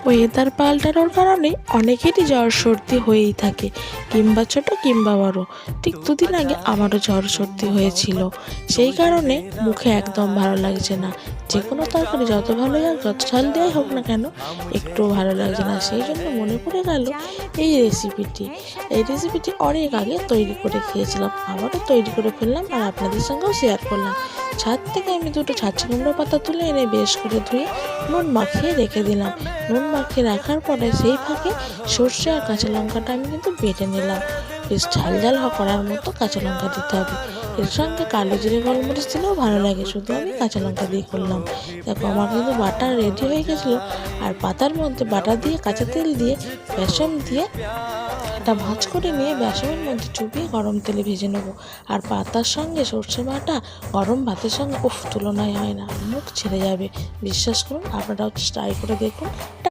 Weather পাল্টানোর কারণে অনেকেরই জ্বর সর্দি হয়েই থাকে, কিংবা ছোট কিংবা বড়। ঠিক দুদিন আগে আমারও জ্বর সর্দি হয়েছিল। সেই কারণে মুখে একদম ভালো লাগছে না। যে কোনো তরকারি যত ভালো যাক, যত ঝাল দেওয়াই হোক না কেন, একটুও ভালো লাগছে না। সেই জন্য মনে পড়ে গেল এই রেসিপিটি অনেক আগে তৈরি করে খেয়েছিলাম, আবারও তৈরি করে ফেললাম আর আপনাদের সঙ্গেও শেয়ার করলাম। ছাদ থেকে আমি দুটো ছাঁচি কুমড়ো পাতা তুলে এনে বেশ করে ধুয়ে নুন মাখিয়ে রেখে দিলাম। নুন মাখিয়ে রাখার পরে সেই ফাঁকে সর্ষে আর কাঁচা লঙ্কাটা আমি কিন্তু বেটে নিলাম। বেশ ঝাল ঝাল করার মতো কাঁচা লঙ্কা দিতে হবে। এর সঙ্গে কালো জিরে গোলমরিচ দিলেও ভালো লাগে, শুধু আমি কাঁচা লঙ্কা দিয়ে করলাম। দেখো আমার কিন্তু বাটা রেডি হয়ে গেছিলো। আর পাতার মধ্যে বাটা দিয়ে কাঁচা তেল দিয়ে বেসন দিয়ে এটা ভাঁজ করে নিয়ে বেসনের মধ্যে চুবিয়ে গরম তেলে ভেজে নেবো। আর পাতার সঙ্গে সর্ষে বাটা গরম ভাতের সঙ্গে তুলনায় হয় না, মুখ ছেড়ে যাবে। বিশ্বাস করুন, আপনারাও ট্রাই করে দেখুন।